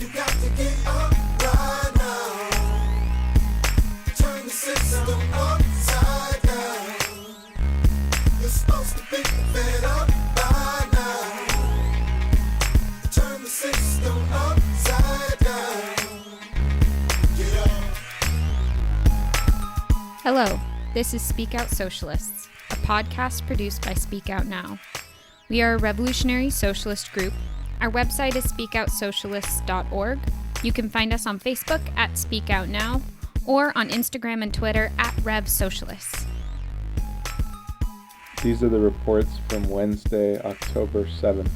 You got to get up right now. Turn the system upside down. You're supposed to be fed up by now. Turn the system upside down. Get up. Hello, this is Speak Out Socialists, a podcast produced by Speak Out Now. We are a revolutionary socialist group. Our website is speakoutsocialists.org. You can find us on Facebook at Speak Out Now or on Instagram and Twitter at RevSocialists. These are the reports from Wednesday, October 7th.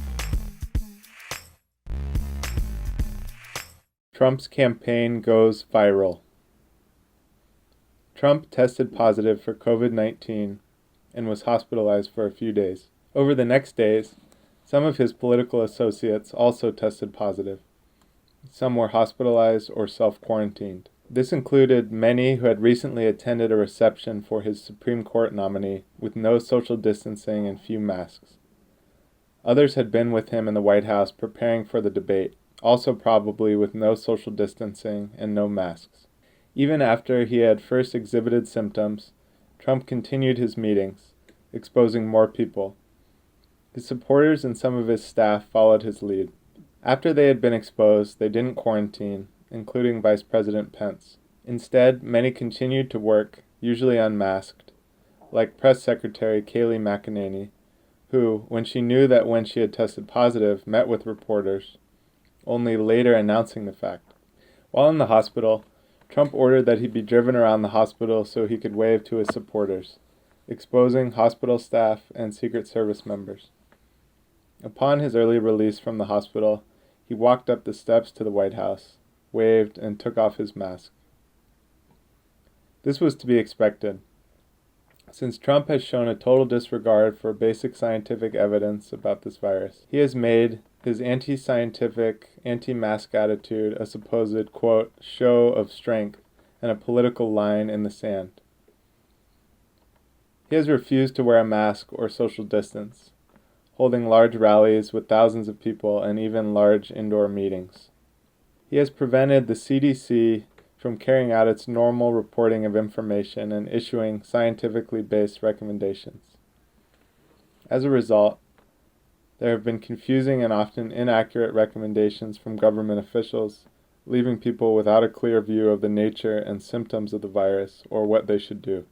Trump's campaign goes viral. Trump tested positive for COVID-19 and was hospitalized for a few days. Over the next days, some of his political associates also tested positive. Some were hospitalized or self-quarantined. This included many who had recently attended a reception for his Supreme Court nominee with no social distancing and few masks. Others had been with him in the White House preparing for the debate, also probably with no social distancing and no masks. Even after he had first exhibited symptoms, Trump continued his meetings, exposing more people. His supporters and some of his staff followed his lead. After they had been exposed, they didn't quarantine, including Vice President Pence. Instead, many continued to work, usually unmasked, like Press Secretary Kayleigh McEnany, who, when she knew that when she had tested positive, met with reporters, only later announcing the fact. While in the hospital, Trump ordered that he be driven around the hospital so he could wave to his supporters, exposing hospital staff and Secret Service members. Upon his early release from the hospital, he walked up the steps to the White House, waved, and took off his mask. This was to be expected, since Trump has shown a total disregard for basic scientific evidence about this virus. He has made his anti-scientific, anti-mask attitude a supposed, quote, show of strength and a political line in the sand. He has refused to wear a mask or social distance, holding large rallies with thousands of people and even large indoor meetings. He has prevented the CDC from carrying out its normal reporting of information and issuing scientifically based recommendations. As a result, there have been confusing and often inaccurate recommendations from government officials, leaving people without a clear view of the nature and symptoms of the virus or what they should do.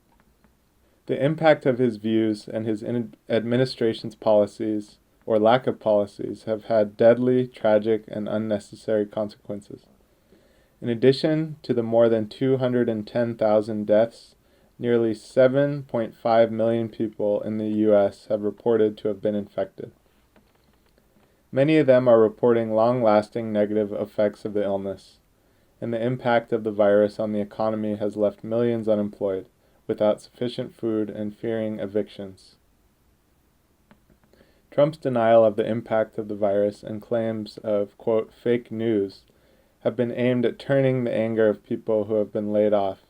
The impact of his views and his administration's policies, or lack of policies, have had deadly, tragic, and unnecessary consequences. In addition to the more than 210,000 deaths, nearly 7.5 million people in the U.S. have reported to have been infected. Many of them are reporting long-lasting negative effects of the illness, and the impact of the virus on the economy has left millions unemployed, without sufficient food and fearing evictions. Trump's denial of the impact of the virus and claims of, quote, fake news have been aimed at turning the anger of people who have been laid off,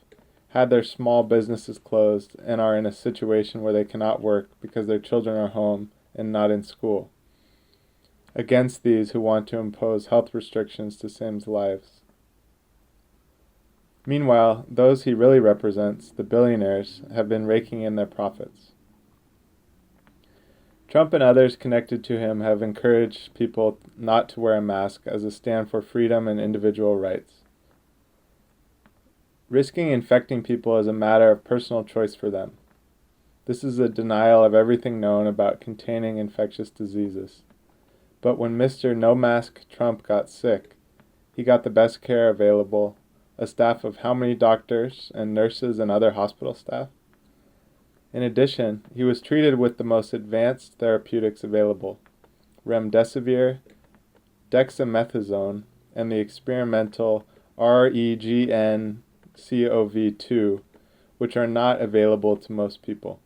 had their small businesses closed, and are in a situation where they cannot work because their children are home and not in school, against these who want to impose health restrictions to save lives. Meanwhile, those he really represents, the billionaires, have been raking in their profits. Trump and others connected to him have encouraged people not to wear a mask as a stand for freedom and individual rights. Risking infecting people is a matter of personal choice for them. This is a denial of everything known about containing infectious diseases. But when Mr. No Mask Trump got sick, he got the best care available, a staff of how many doctors and nurses and other hospital staff? In addition, he was treated with the most advanced therapeutics available, remdesivir, dexamethasone, and the experimental REGN-CoV2, which are not available to most people.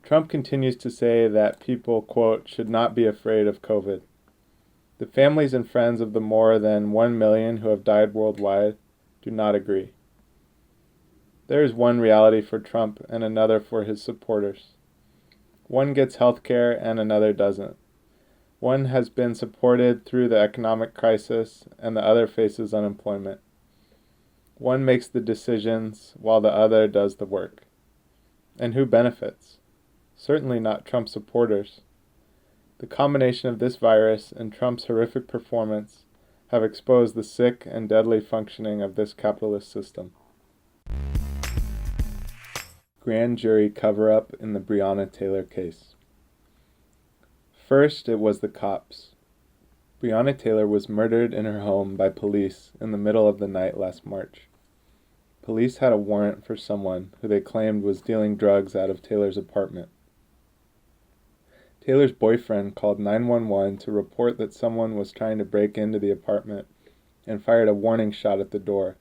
Trump continues to say that people, quote, should not be afraid of COVID. The families and friends of the more than 1 million who have died worldwide do not agree. There is one reality for Trump and another for his supporters. One gets health care and another doesn't. One has been supported through the economic crisis, and the other faces unemployment. One makes the decisions while the other does the work. And who benefits? Certainly not Trump supporters. The combination of this virus and Trump's horrific performance have exposed the sick and deadly functioning of this capitalist system. Grand jury cover-up in the Breonna Taylor case. First, it was the cops. Breonna Taylor was murdered in her home by police in the middle of the night last March. Police had a warrant for someone who they claimed was dealing drugs out of Taylor's apartment. Taylor's boyfriend called 911 to report that someone was trying to break into the apartment and fired a warning shot at the door,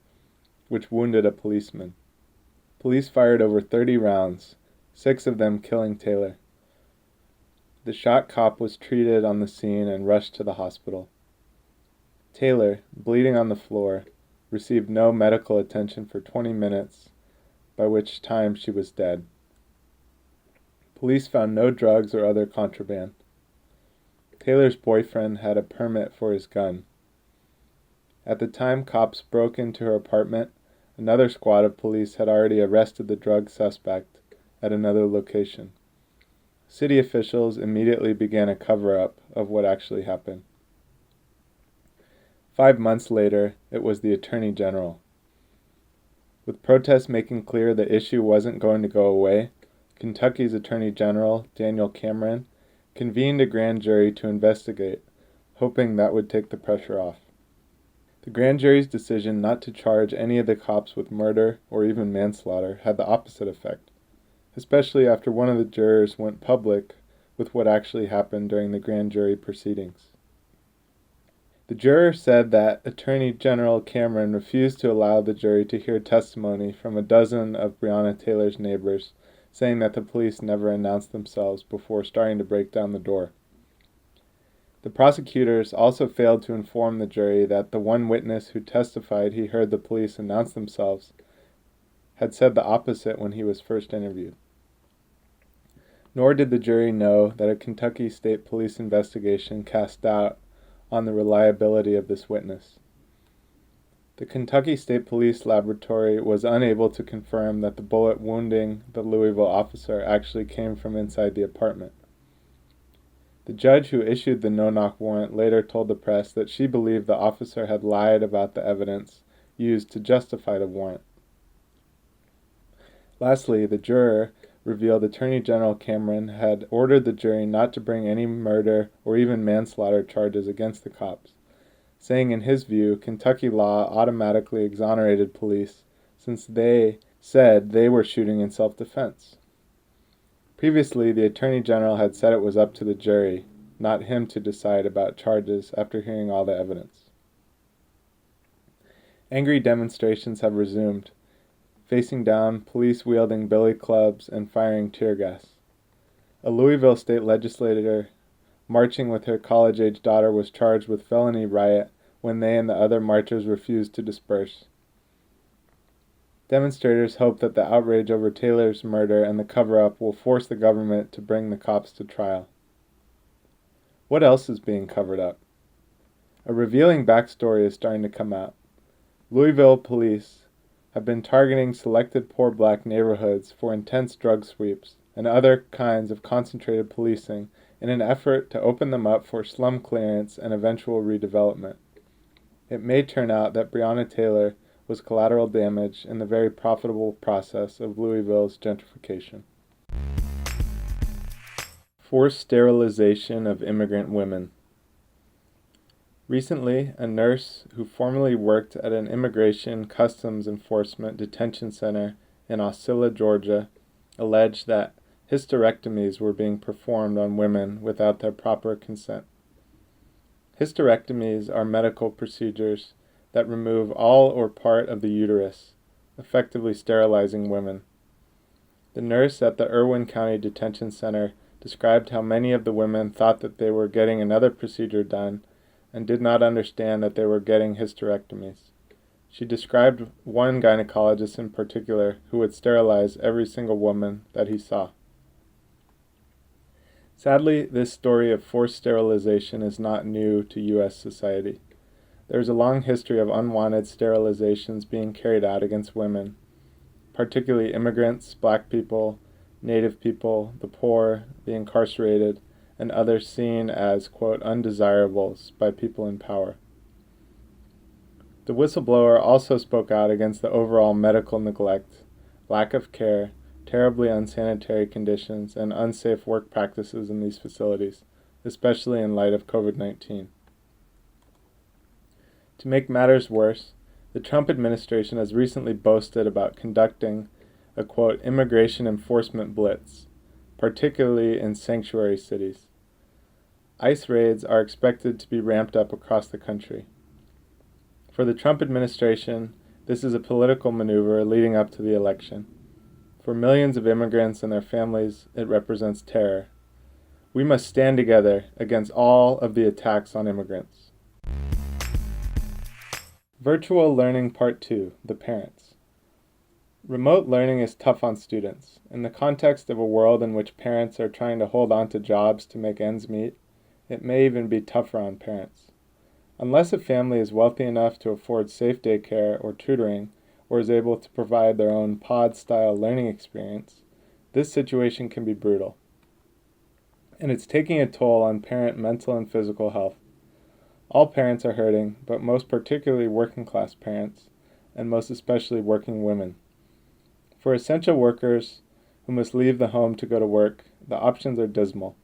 which wounded a policeman. Police fired over 30 rounds, 6 of them killing Taylor. The shot cop was treated on the scene and rushed to the hospital. Taylor, bleeding on the floor, received no medical attention for 20 minutes, by which time she was dead. Police found no drugs or other contraband. Taylor's boyfriend had a permit for his gun. At the time cops broke into her apartment, another squad of police had already arrested the drug suspect at another location. City officials immediately began a cover-up of what actually happened. 5 months later, it was the Attorney General. With protests making clear the issue wasn't going to go away, Kentucky's Attorney General, Daniel Cameron, convened a grand jury to investigate, hoping that would take the pressure off. The grand jury's decision not to charge any of the cops with murder or even manslaughter had the opposite effect, especially after one of the jurors went public with what actually happened during the grand jury proceedings. The juror said that Attorney General Cameron refused to allow the jury to hear testimony from a dozen of Breonna Taylor's neighbors, saying that the police never announced themselves before starting to break down the door. The prosecutors also failed to inform the jury that the one witness who testified he heard the police announce themselves had said the opposite when he was first interviewed. Nor did the jury know that a Kentucky State Police investigation cast doubt on the reliability of this witness. The Kentucky State Police Laboratory was unable to confirm that the bullet wounding the Louisville officer actually came from inside the apartment. The judge who issued the no-knock warrant later told the press that she believed the officer had lied about the evidence used to justify the warrant. Lastly, the juror revealed Attorney General Cameron had ordered the jury not to bring any murder or even manslaughter charges against the cops, saying in his view Kentucky law automatically exonerated police since they said they were shooting in self-defense. Previously, the Attorney General had said it was up to the jury, not him, to decide about charges after hearing all the evidence. Angry demonstrations have resumed, facing down police wielding billy clubs and firing tear gas. A Louisville state legislator marching with her college-age daughter was charged with felony riot when they and the other marchers refused to disperse. Demonstrators hope that the outrage over Taylor's murder and the cover-up will force the government to bring the cops to trial. What else is being covered up? A revealing backstory is starting to come out. Louisville police have been targeting selected poor black neighborhoods for intense drug sweeps and other kinds of concentrated policing in an effort to open them up for slum clearance and eventual redevelopment. It may turn out that Breonna Taylor was collateral damage in the very profitable process of Louisville's gentrification. Forced sterilization of immigrant women. Recently, a nurse who formerly worked at an immigration customs enforcement detention center in Osceola, Georgia, alleged that hysterectomies were being performed on women without their proper consent. Hysterectomies are medical procedures that remove all or part of the uterus, effectively sterilizing women. The nurse at the Irwin County Detention Center described how many of the women thought that they were getting another procedure done and did not understand that they were getting hysterectomies. She described one gynecologist in particular who would sterilize every single woman that he saw. Sadly, this story of forced sterilization is not new to U.S. society. There is a long history of unwanted sterilizations being carried out against women, particularly immigrants, black people, native people, the poor, the incarcerated, and others seen as, quote, undesirables by people in power. The whistleblower also spoke out against the overall medical neglect, lack of care, terribly unsanitary conditions, and unsafe work practices in these facilities, especially in light of COVID-19. To make matters worse, the Trump administration has recently boasted about conducting a, quote, immigration enforcement blitz, particularly in sanctuary cities. ICE raids are expected to be ramped up across the country. For the Trump administration, this is a political maneuver leading up to the election. For millions of immigrants and their families, it represents terror. We must stand together against all of the attacks on immigrants. Virtual Learning Part 2, The Parents. Remote learning is tough on students. In the context of a world in which parents are trying to hold on to jobs to make ends meet, it may even be tougher on parents. Unless a family is wealthy enough to afford safe daycare or tutoring, or is able to provide their own pod-style learning experience, this situation can be brutal. And it's taking a toll on parent mental and physical health. All parents are hurting, but most particularly working-class parents, and most especially working women. For essential workers who must leave the home to go to work, the options are dismal.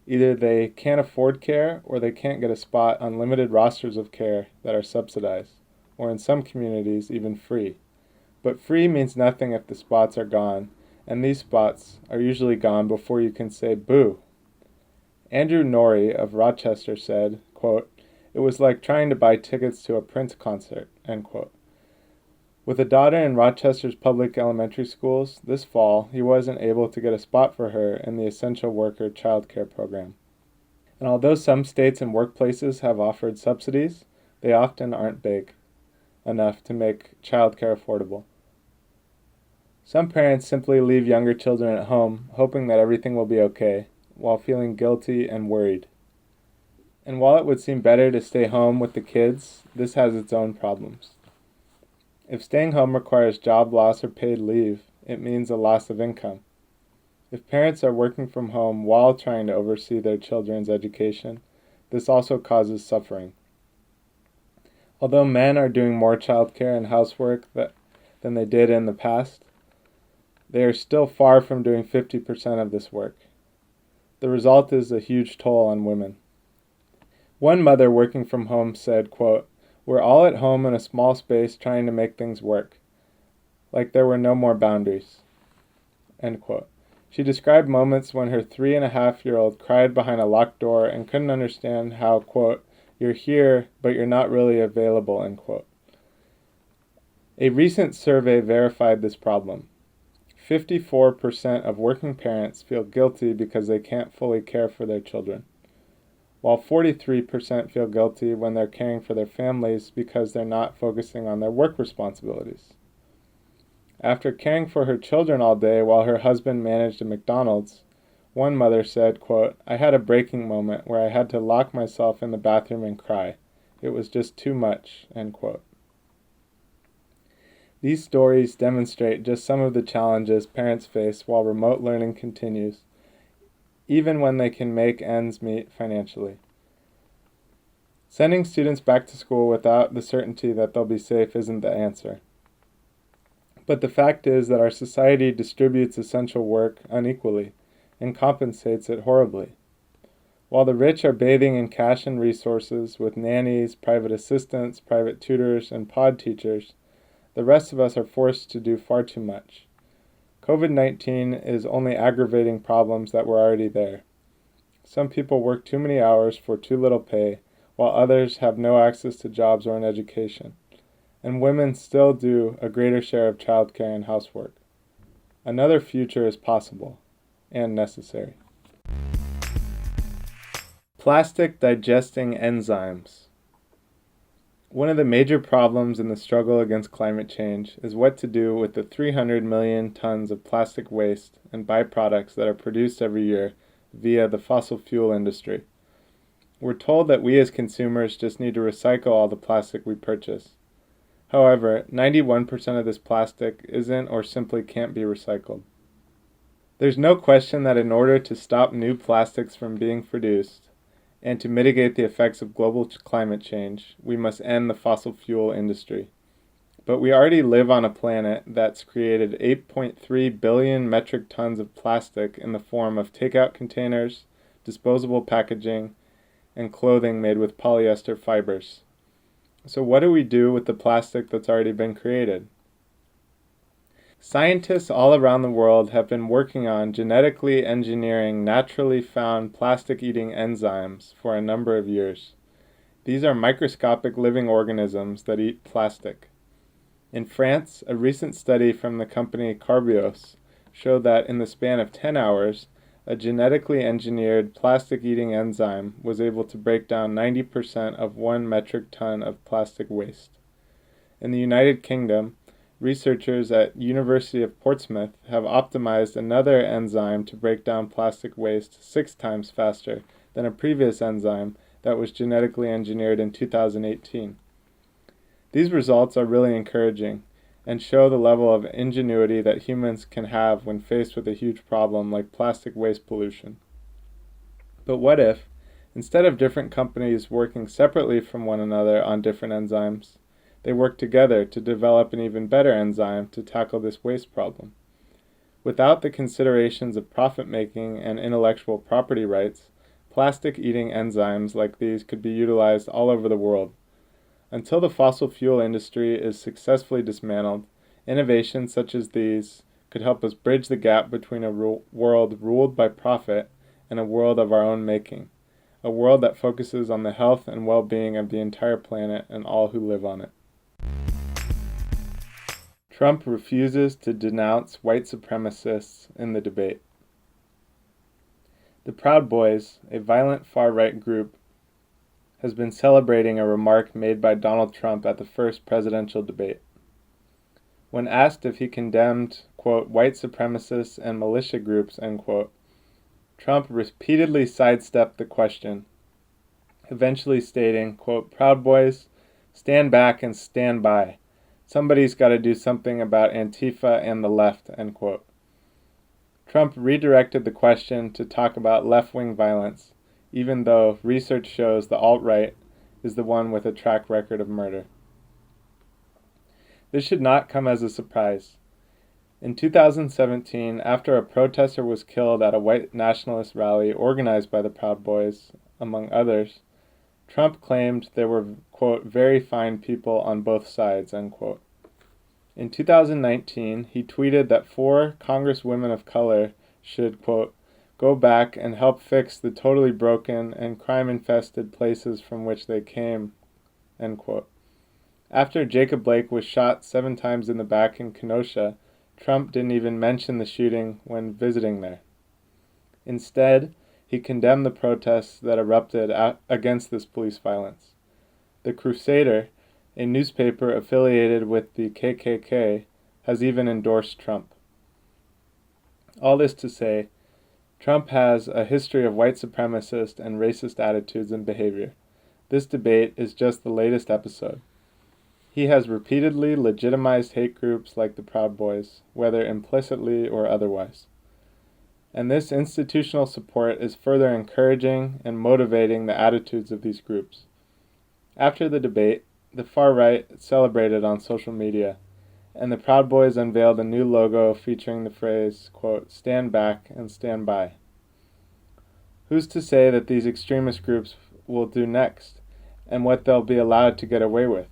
Either they can't afford care, or they can't get a spot on limited rosters of care that are subsidized, or in some communities, even free. But free means nothing if the spots are gone, and these spots are usually gone before you can say boo. Andrew Norrie of Rochester said, quote, "It was like trying to buy tickets to a Prince concert," end quote. With a daughter in Rochester's public elementary schools, this fall he wasn't able to get a spot for her in the essential worker child care program. And although some states and workplaces have offered subsidies, they often aren't big enough to make child care affordable. Some parents simply leave younger children at home, hoping that everything will be okay, while feeling guilty and worried. And while it would seem better to stay home with the kids, this has its own problems. If staying home requires job loss or paid leave, it means a loss of income. If parents are working from home while trying to oversee their children's education, this also causes suffering. Although men are doing more childcare and housework than they did in the past, they are still far from doing 50% of this work. The result is a huge toll on women. One mother working from home said, quote, "We're all at home in a small space trying to make things work, like there were no more boundaries," end quote. She described moments when her 3.5-year-old cried behind a locked door and couldn't understand how, quote, "you're here, but you're not really available," end quote. A recent survey verified this problem. 54% of working parents feel guilty because they can't fully care for their children, while 43% feel guilty when they're caring for their families because they're not focusing on their work responsibilities. After caring for her children all day while her husband managed a McDonald's, one mother said, quote, "I had a breaking moment where I had to lock myself in the bathroom and cry. It was just too much," end quote. These stories demonstrate just some of the challenges parents face while remote learning continues, even when they can make ends meet financially. Sending students back to school without the certainty that they'll be safe isn't the answer. But the fact is that our society distributes essential work unequally and compensates it horribly. While the rich are bathing in cash and resources with nannies, private assistants, private tutors, and pod teachers, the rest of us are forced to do far too much. COVID-19 is only aggravating problems that were already there. Some people work too many hours for too little pay, while others have no access to jobs or an education. And women still do a greater share of childcare and housework. Another future is possible and necessary. Plastic digesting enzymes. One of the major problems in the struggle against climate change is what to do with the 300 million tons of plastic waste and byproducts that are produced every year via the fossil fuel industry. We're told that we as consumers just need to recycle all the plastic we purchase. However, 91% of this plastic isn't or simply can't be recycled. There's no question that in order to stop new plastics from being produced and to mitigate the effects of global climate change, we must end the fossil fuel industry. But we already live on a planet that's created 8.3 billion metric tons of plastic in the form of takeout containers, disposable packaging, and clothing made with polyester fibers. So what do we do with the plastic that's already been created? Scientists all around the world have been working on genetically engineering naturally found plastic-eating enzymes for a number of years. These are microscopic living organisms that eat plastic. In France, a recent study from the company Carbios showed that in the span of 10 hours, a genetically engineered plastic-eating enzyme was able to break down 90% of 1 metric ton of plastic waste. In the United Kingdom, researchers at University of Portsmouth have optimized another enzyme to break down plastic waste 6 times faster than a previous enzyme that was genetically engineered in 2018. These results are really encouraging and show the level of ingenuity that humans can have when faced with a huge problem like plastic waste pollution. But what if, instead of different companies working separately from one another on different enzymes, they work together to develop an even better enzyme to tackle this waste problem? Without the considerations of profit-making and intellectual property rights, plastic-eating enzymes like these could be utilized all over the world. Until the fossil fuel industry is successfully dismantled, innovations such as these could help us bridge the gap between a world ruled by profit and a world of our own making, a world that focuses on the health and well-being of the entire planet and all who live on it. Trump refuses to denounce white supremacists in the debate. The Proud Boys, a violent far-right group, has been celebrating a remark made by Donald Trump at the first presidential debate. When asked if he condemned, quote, white supremacists and militia groups, end quote, Trump repeatedly sidestepped the question, eventually stating, quote, Proud Boys, stand back and stand by. Somebody's got to do something about Antifa and the left, end quote. Trump redirected the question to talk about left-wing violence, even though research shows the alt-right is the one with a track record of murder. This should not come as a surprise. In 2017, after a protester was killed at a white nationalist rally organized by the Proud Boys, among others, Trump claimed there were, quote, very fine people on both sides, end quote. In 2019, he tweeted that 4 congresswomen of color should, quote, go back and help fix the totally broken and crime-infested places from which they came, end quote. After Jacob Blake was shot 7 times in the back in Kenosha, Trump didn't even mention the shooting when visiting there. Instead, he condemned the protests that erupted against this police violence. The Crusader, a newspaper affiliated with the KKK, has even endorsed Trump. All this to say, Trump has a history of white supremacist and racist attitudes and behavior. This debate is just the latest episode. He has repeatedly legitimized hate groups like the Proud Boys, whether implicitly or otherwise. And this institutional support is further encouraging and motivating the attitudes of these groups. After the debate, the far right celebrated on social media, and the Proud Boys unveiled a new logo featuring the phrase, quote, stand back and stand by. Who's to say that these extremist groups will do next, and what they'll be allowed to get away with?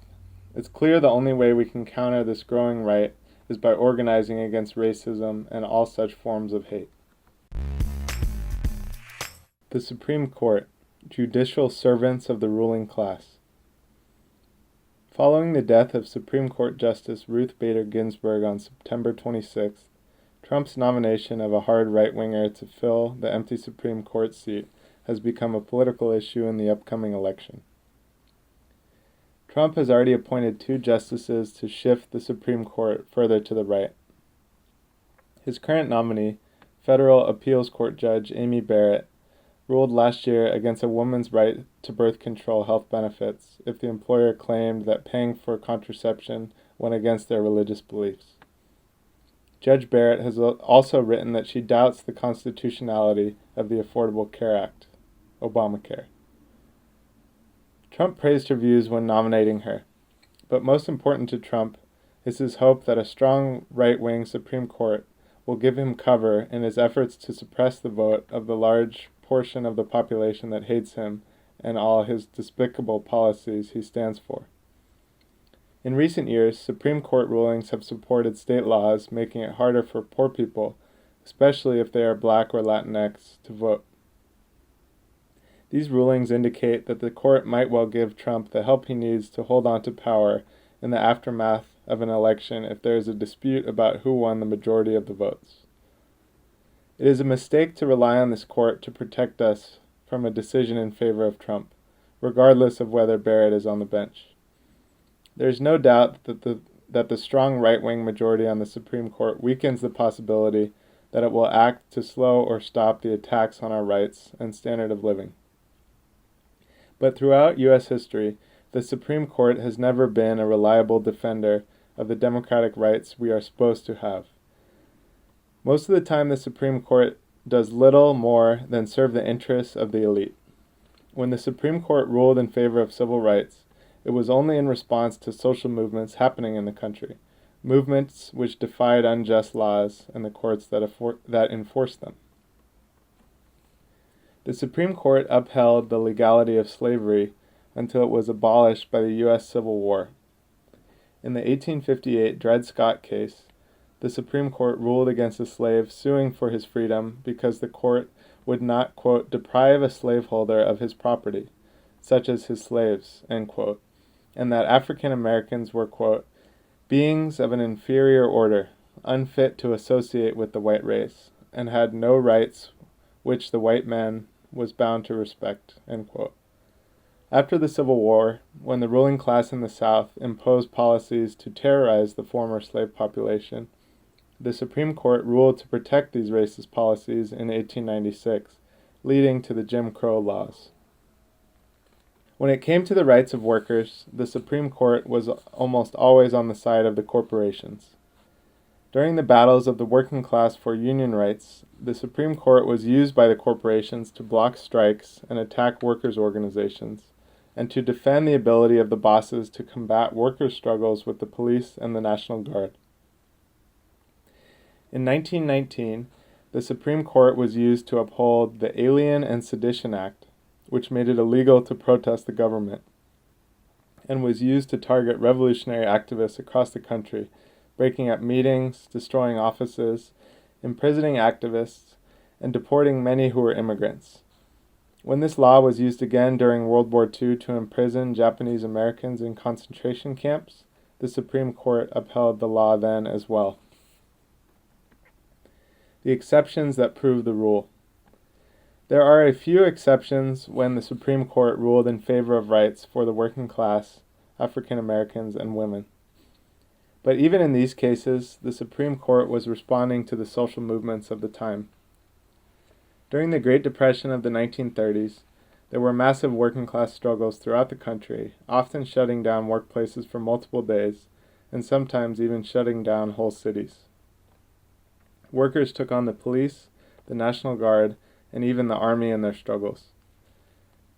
It's clear the only way we can counter this growing right is by organizing against racism and all such forms of hate. The Supreme Court, judicial servants of the ruling class. Following the death of Supreme Court Justice Ruth Bader Ginsburg on September 26th, Trump's nomination of a hard right-winger to fill the empty Supreme Court seat has become a political issue in the upcoming election. Trump has already appointed 2 justices to shift the Supreme Court further to the right. His current nominee, federal appeals court judge Amy Barrett ruled last year against a woman's right to birth control health benefits if the employer claimed that paying for contraception went against their religious beliefs. Judge Barrett has also written that she doubts the constitutionality of the Affordable Care Act, Obamacare. Trump praised her views when nominating her, but most important to Trump is his hope that a strong right-wing Supreme Court will give him cover in his efforts to suppress the vote of the large portion of the population that hates him and all his despicable policies he stands for. In recent years, Supreme Court rulings have supported state laws making it harder for poor people, especially if they are Black or Latinx, to vote. These rulings indicate that the court might well give Trump the help he needs to hold on to power in the aftermath of an election if there is a dispute about who won the majority of the votes. It is a mistake to rely on this court to protect us from a decision in favor of Trump, regardless of whether Barrett is on the bench. There is no doubt that the strong right-wing majority on the Supreme Court weakens the possibility that it will act to slow or stop the attacks on our rights and standard of living. But throughout U.S. history, the Supreme Court has never been a reliable defender of the democratic rights we are supposed to have. Most of the time, the Supreme Court does little more than serve the interests of the elite. When the Supreme Court ruled in favor of civil rights, it was only in response to social movements happening in the country, movements which defied unjust laws and the courts that enforced them. The Supreme Court upheld the legality of slavery until it was abolished by the U.S. Civil War. In the 1858 Dred Scott case, the Supreme Court ruled against a slave suing for his freedom because the court would not, quote, deprive a slaveholder of his property, such as his slaves, end quote, and that African Americans were, quote, beings of an inferior order, unfit to associate with the white race, and had no rights which the white man was bound to respect, end quote. After the Civil War, when the ruling class in the South imposed policies to terrorize the former slave population, the Supreme Court ruled to protect these racist policies in 1896, leading to the Jim Crow laws. When it came to the rights of workers, the Supreme Court was almost always on the side of the corporations. During the battles of the working class for union rights, the Supreme Court was used by the corporations to block strikes and attack workers' organizations, and to defend the ability of the bosses to combat workers' struggles with the police and the National Guard. In 1919, the Supreme Court was used to uphold the Alien and Sedition Act, which made it illegal to protest the government, and was used to target revolutionary activists across the country, breaking up meetings, destroying offices, imprisoning activists, and deporting many who were immigrants. When this law was used again during World War II to imprison Japanese Americans in concentration camps, the Supreme Court upheld the law then as well. The exceptions that prove the rule. There are a few exceptions when the Supreme Court ruled in favor of rights for the working class, African Americans, and women. But even in these cases, the Supreme Court was responding to the social movements of the time. During the Great Depression of the 1930s, there were massive working class struggles throughout the country, often shutting down workplaces for multiple days, and sometimes even shutting down whole cities. Workers took on the police, the National Guard, and even the army in their struggles.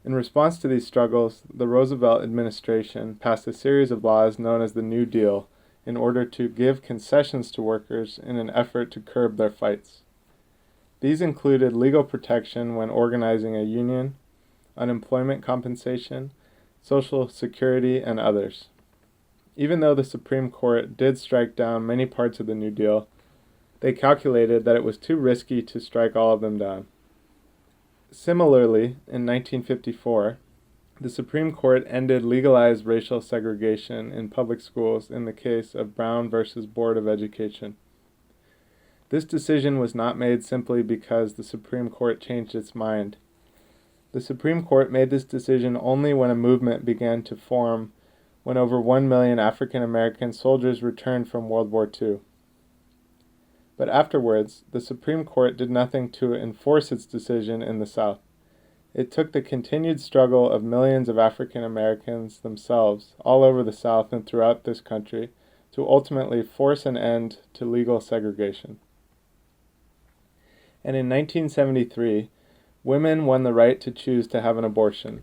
In response to these struggles, the Roosevelt administration passed a series of laws known as the New Deal in order to give concessions to workers in an effort to curb their fights. These included legal protection when organizing a union, unemployment compensation, Social Security, and others. Even though the Supreme Court did strike down many parts of the New Deal, they calculated that it was too risky to strike all of them down. Similarly, in 1954, the Supreme Court ended legalized racial segregation in public schools in the case of Brown versus Board of Education. This decision was not made simply because the Supreme Court changed its mind. The Supreme Court made this decision only when a movement began to form when over 1 million African American soldiers returned from World War II. But afterwards, the Supreme Court did nothing to enforce its decision in the South. It took the continued struggle of millions of African Americans themselves, all over the South and throughout this country, to ultimately force an end to legal segregation. And in 1973, women won the right to choose to have an abortion.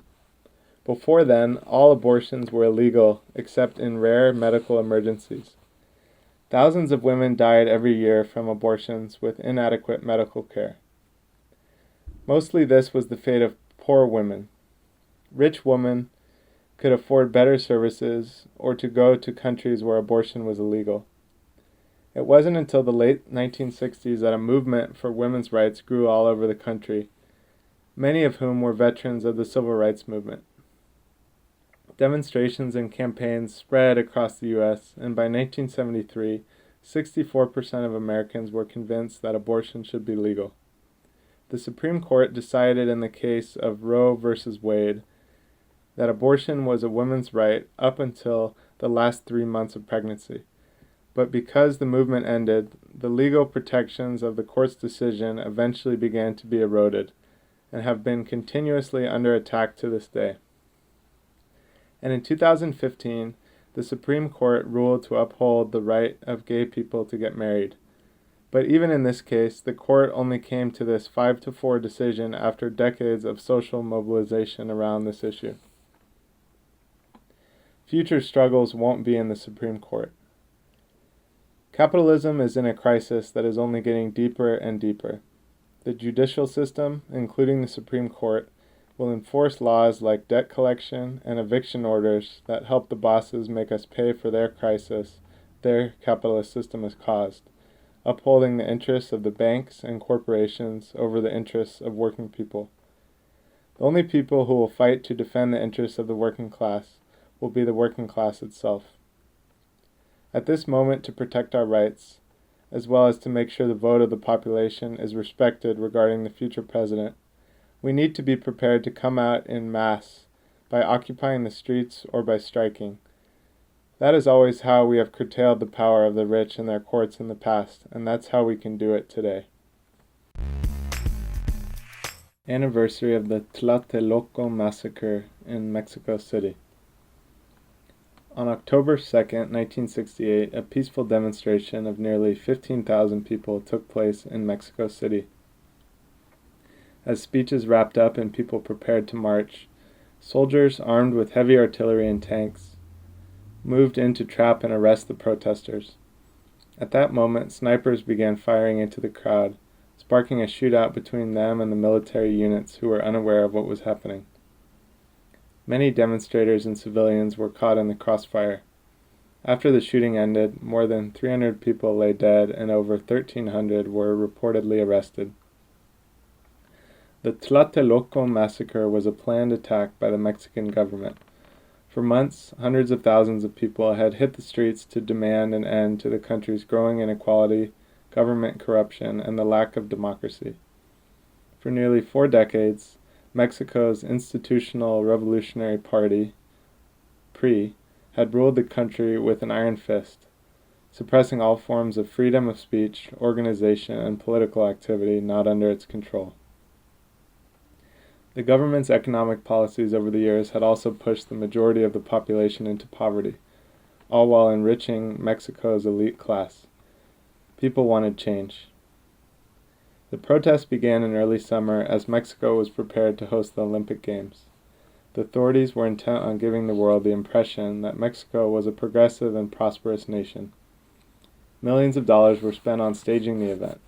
Before then, all abortions were illegal except in rare medical emergencies. Thousands of women died every year from abortions with inadequate medical care. Mostly this was the fate of poor women. Rich women could afford better services or to go to countries where abortion was illegal. It wasn't until the late 1960s that a movement for women's rights grew all over the country, many of whom were veterans of the civil rights movement. Demonstrations and campaigns spread across the U.S., and by 1973, 64% of Americans were convinced that abortion should be legal. The Supreme Court decided in the case of Roe v. Wade that abortion was a woman's right up until the last 3 months of pregnancy. But because the movement ended, the legal protections of the court's decision eventually began to be eroded and have been continuously under attack to this day. And in 2015, the Supreme Court ruled to uphold the right of gay people to get married. But even in this case, the court only came to this 5-4 decision after decades of social mobilization around this issue. Future struggles won't be in the Supreme Court. Capitalism is in a crisis that is only getting deeper and deeper. The judicial system, including the Supreme Court, will enforce laws like debt collection and eviction orders that help the bosses make us pay for their crisis their capitalist system has caused, upholding the interests of the banks and corporations over the interests of working people. The only people who will fight to defend the interests of the working class will be the working class itself. At this moment, to protect our rights, as well as to make sure the vote of the population is respected regarding the future president, we need to be prepared to come out in mass by occupying the streets or by striking. That is always how we have curtailed the power of the rich and their courts in the past, and that's how we can do it today. Anniversary of the Tlatelolco Massacre in Mexico City. On October 2, 1968, a peaceful demonstration of nearly 15,000 people took place in Mexico City. As speeches wrapped up and people prepared to march, soldiers armed with heavy artillery and tanks moved in to trap and arrest the protesters. At that moment, snipers began firing into the crowd, sparking a shootout between them and the military units who were unaware of what was happening. Many demonstrators and civilians were caught in the crossfire. After the shooting ended, more than 300 people lay dead and over 1,300 were reportedly arrested. The Tlatelolco massacre was a planned attack by the Mexican government. For months, hundreds of thousands of people had hit the streets to demand an end to the country's growing inequality, government corruption, and the lack of democracy. For nearly 4 decades, Mexico's Institutional Revolutionary Party, PRI, had ruled the country with an iron fist, suppressing all forms of freedom of speech, organization, and political activity not under its control. The government's economic policies over the years had also pushed the majority of the population into poverty, all while enriching Mexico's elite class. People wanted change. The protests began in early summer as Mexico was prepared to host the Olympic Games. The authorities were intent on giving the world the impression that Mexico was a progressive and prosperous nation. Millions of dollars were spent on staging the event.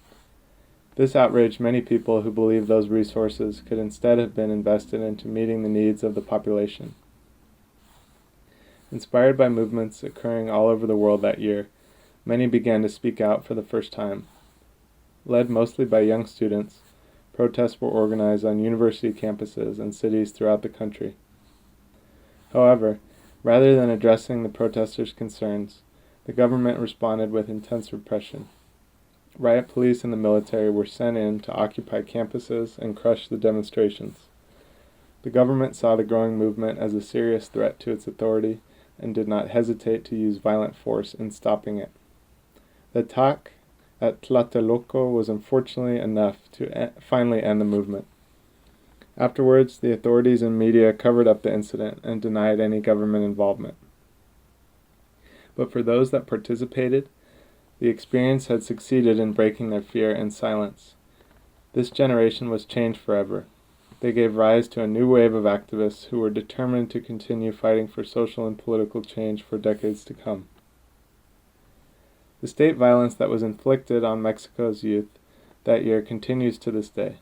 This outraged many people who believed those resources could instead have been invested into meeting the needs of the population. Inspired by movements occurring all over the world that year, many began to speak out for the first time. Led mostly by young students, protests were organized on university campuses and cities throughout the country. However, rather than addressing the protesters' concerns, the government responded with intense repression. Riot police and the military were sent in to occupy campuses and crush the demonstrations. The government saw the growing movement as a serious threat to its authority and did not hesitate to use violent force in stopping it. The attack at Tlatelolco was unfortunately enough to finally end the movement. Afterwards, the authorities and media covered up the incident and denied any government involvement. But for those that participated, the experience had succeeded in breaking their fear and silence. This generation was changed forever. They gave rise to a new wave of activists who were determined to continue fighting for social and political change for decades to come. The state violence that was inflicted on Mexico's youth that year continues to this day.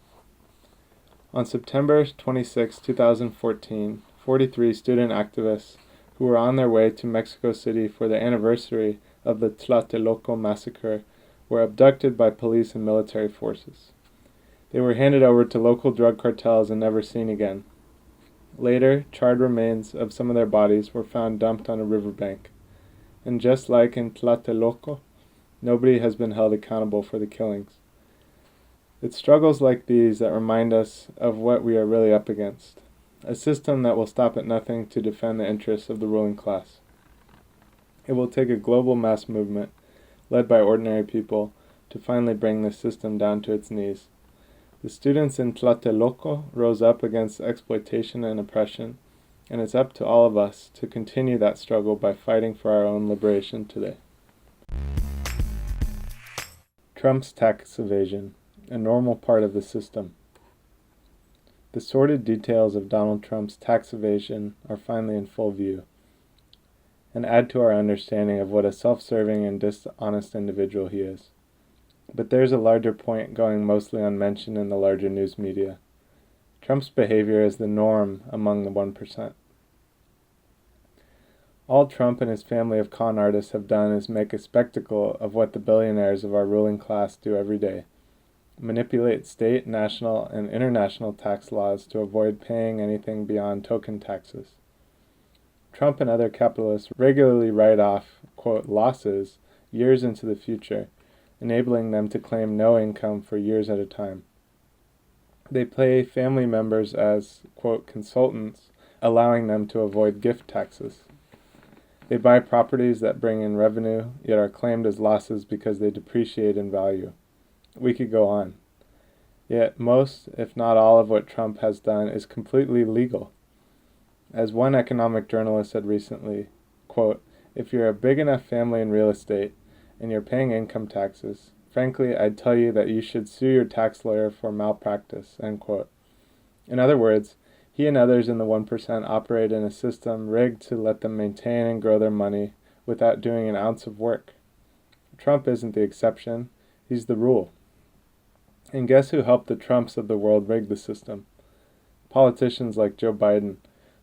On September 26, 2014, 43 student activists who were on their way to Mexico City for the anniversary of the Tlatelolco Massacre were abducted by police and military forces. They were handed over to local drug cartels and never seen again. Later, charred remains of some of their bodies were found dumped on a riverbank. And just like in Tlatelolco, nobody has been held accountable for the killings. It's struggles like these that remind us of what we are really up against, a system that will stop at nothing to defend the interests of the ruling class. It will take a global mass movement, led by ordinary people, to finally bring this system down to its knees. The students in Tlatelolco rose up against exploitation and oppression, and it's up to all of us to continue that struggle by fighting for our own liberation today. Trump's tax evasion, a normal part of the system. The sordid details of Donald Trump's tax evasion are finally in full view, and add to our understanding of what a self-serving and dishonest individual he is. But there's a larger point going mostly unmentioned in the larger news media. Trump's behavior is the norm among the 1%. All Trump and his family of con artists have done is make a spectacle of what the billionaires of our ruling class do every day: manipulate state, national, and international tax laws to avoid paying anything beyond token taxes. Trump and other capitalists regularly write off, quote, losses years into the future, enabling them to claim no income for years at a time. They pay family members as, quote, consultants, allowing them to avoid gift taxes. They buy properties that bring in revenue, yet are claimed as losses because they depreciate in value. We could go on. Yet most, if not all, of what Trump has done is completely legal. As one economic journalist said recently, quote, if you're a big enough family in real estate and you're paying income taxes, frankly, I'd tell you that you should sue your tax lawyer for malpractice, end quote. In other words, he and others in the 1% operate in a system rigged to let them maintain and grow their money without doing an ounce of work. Trump isn't the exception, he's the rule. And guess who helped the Trumps of the world rig the system? Politicians like Joe Biden,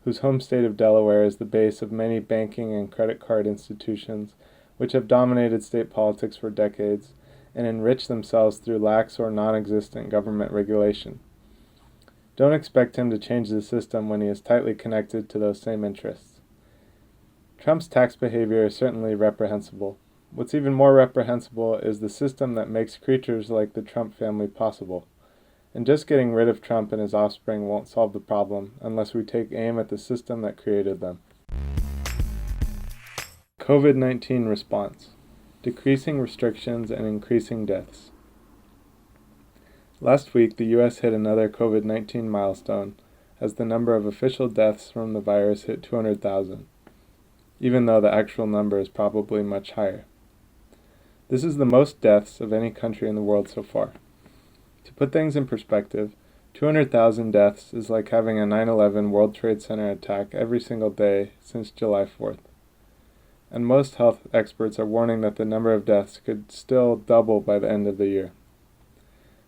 whose home state of Delaware is the base of many banking and credit card institutions which have dominated state politics for decades and enriched themselves through lax or non-existent government regulation. Don't expect him to change the system when he is tightly connected to those same interests. Trump's tax behavior is certainly reprehensible. What's even more reprehensible is the system that makes creatures like the Trump family possible. And just getting rid of Trump and his offspring won't solve the problem unless we take aim at the system that created them. COVID-19 response: decreasing restrictions and increasing deaths. Last week, the U.S. hit another COVID-19 milestone as the number of official deaths from the virus hit 200,000, even though the actual number is probably much higher. This is the most deaths of any country in the world so far. To put things in perspective, 200,000 deaths is like having a 9/11 World Trade Center attack every single day since July 4th. And most health experts are warning that the number of deaths could still double by the end of the year.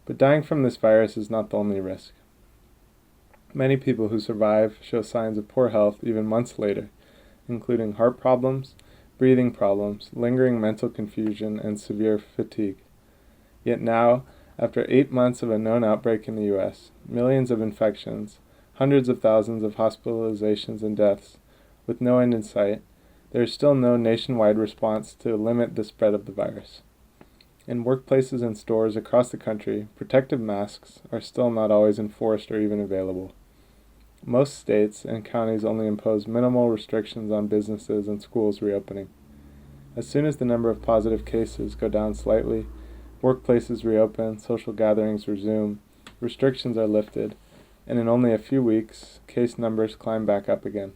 But dying from this virus is not the only risk. Many people who survive show signs of poor health even months later, including heart problems, breathing problems, lingering mental confusion, and severe fatigue. Yet now, after 8 months of a known outbreak in the U.S., millions of infections, hundreds of thousands of hospitalizations and deaths, with no end in sight, there is still no nationwide response to limit the spread of the virus. In workplaces and stores across the country, protective masks are still not always enforced or even available. Most states and counties only impose minimal restrictions on businesses and schools reopening. As soon as the number of positive cases go down slightly, Workplaces reopen, social gatherings resume, restrictions are lifted, and in only a few weeks, case numbers climb back up again.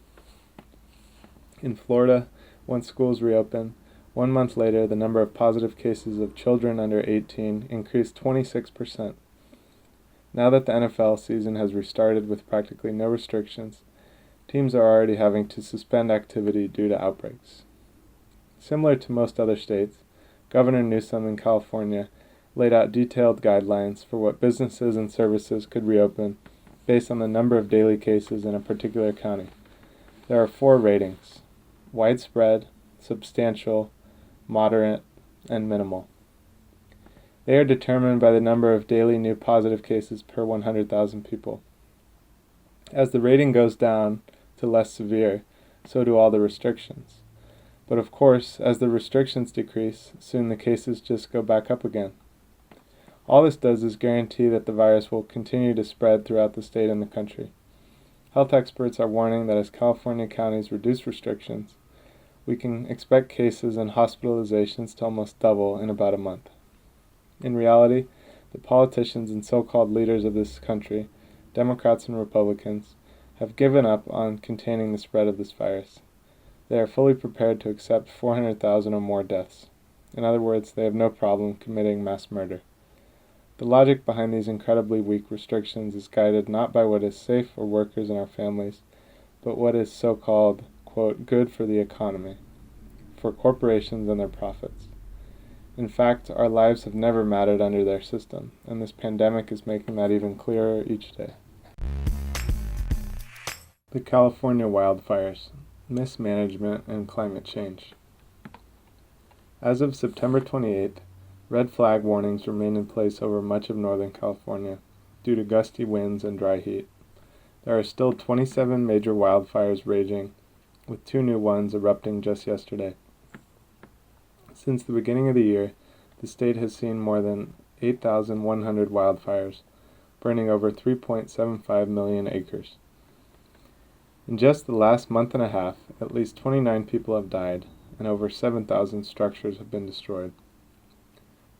In Florida, once schools reopen, 1 month later, the number of positive cases of children under 18 increased 26%. Now that the NFL season has restarted with practically no restrictions, teams are already having to suspend activity due to outbreaks. Similar to most other states, Governor Newsom in California laid out detailed guidelines for what businesses and services could reopen based on the number of daily cases in a particular county. There are 4 ratings: widespread, substantial, moderate, and minimal. They are determined by the number of daily new positive cases per 100,000 people. As the rating goes down to less severe, so do all the restrictions. But of course, as the restrictions decrease, soon the cases just go back up again. All this does is guarantee that the virus will continue to spread throughout the state and the country. Health experts are warning that as California counties reduce restrictions, we can expect cases and hospitalizations to almost double in about a month. In reality, the politicians and so-called leaders of this country, Democrats and Republicans, have given up on containing the spread of this virus. They are fully prepared to accept 400,000 or more deaths. In other words, they have no problem committing mass murder. The logic behind these incredibly weak restrictions is guided not by what is safe for workers and our families, but what is so-called, quote, good for the economy, for corporations and their profits. In fact, our lives have never mattered under their system, and this pandemic is making that even clearer each day. The California wildfires, mismanagement, and climate change. As of September 28th, red flag warnings remain in place over much of Northern California due to gusty winds and dry heat. There are still 27 major wildfires raging, with 2 new ones erupting just yesterday. Since the beginning of the year, the state has seen more than 8,100 wildfires, burning over 3.75 million acres. In just the last month and a half, at least 29 people have died, and over 7,000 structures have been destroyed.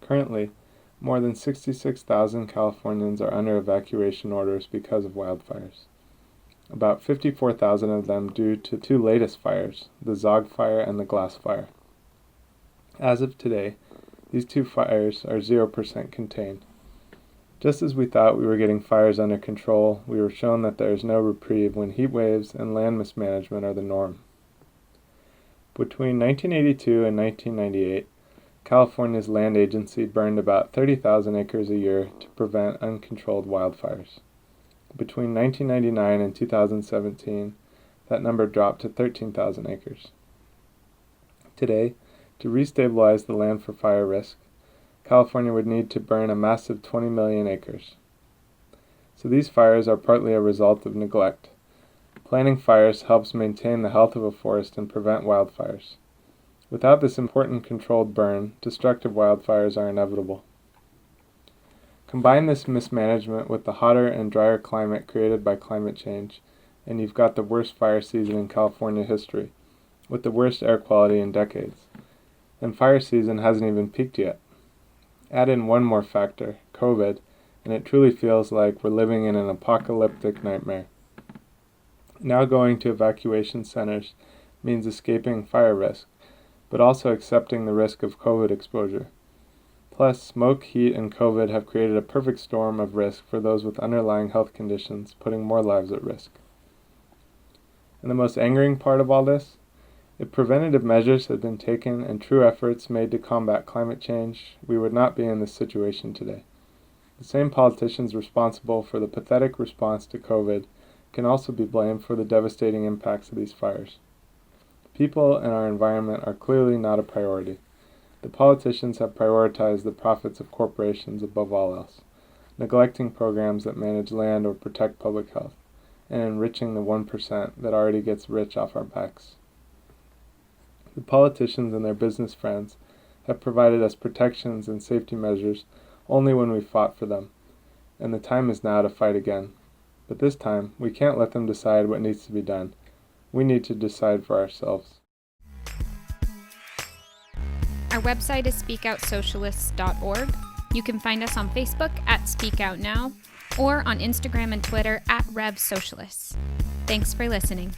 Currently, more than 66,000 Californians are under evacuation orders because of wildfires. About 54,000 of them due to 2 latest fires, the Zog Fire and the Glass Fire. As of today, these 2 fires are 0% contained. Just as we thought we were getting fires under control, we were shown that there is no reprieve when heat waves and land mismanagement are the norm. Between 1982 and 1998, California's land agency burned about 30,000 acres a year to prevent uncontrolled wildfires. Between 1999 and 2017, that number dropped to 13,000 acres. Today, to restabilize the land for fire risk, California would need to burn a massive 20 million acres. So these fires are partly a result of neglect. Planting fires helps maintain the health of a forest and prevent wildfires. Without this important controlled burn, destructive wildfires are inevitable. Combine this mismanagement with the hotter and drier climate created by climate change, and you've got the worst fire season in California history, with the worst air quality in decades. And fire season hasn't even peaked yet. Add in one more factor, COVID, and it truly feels like we're living in an apocalyptic nightmare. Now going to evacuation centers means escaping fire risk, but also accepting the risk of COVID exposure. Plus, smoke, heat, and COVID have created a perfect storm of risk for those with underlying health conditions, putting more lives at risk. And the most angering part of all this? If preventative measures had been taken and true efforts made to combat climate change, we would not be in this situation today. The same politicians responsible for the pathetic response to COVID can also be blamed for the devastating impacts of these fires. People and our environment are clearly not a priority. The politicians have prioritized the profits of corporations above all else, neglecting programs that manage land or protect public health, and enriching the 1% that already gets rich off our backs. The politicians and their business friends have provided us protections and safety measures only when we fought for them, and the time is now to fight again. But this time, we can't let them decide what needs to be done. We need to decide for ourselves. Our website is speakoutsocialists.org. You can find us on Facebook at Speak Out Now or on Instagram and Twitter at Rev Socialists. Thanks for listening.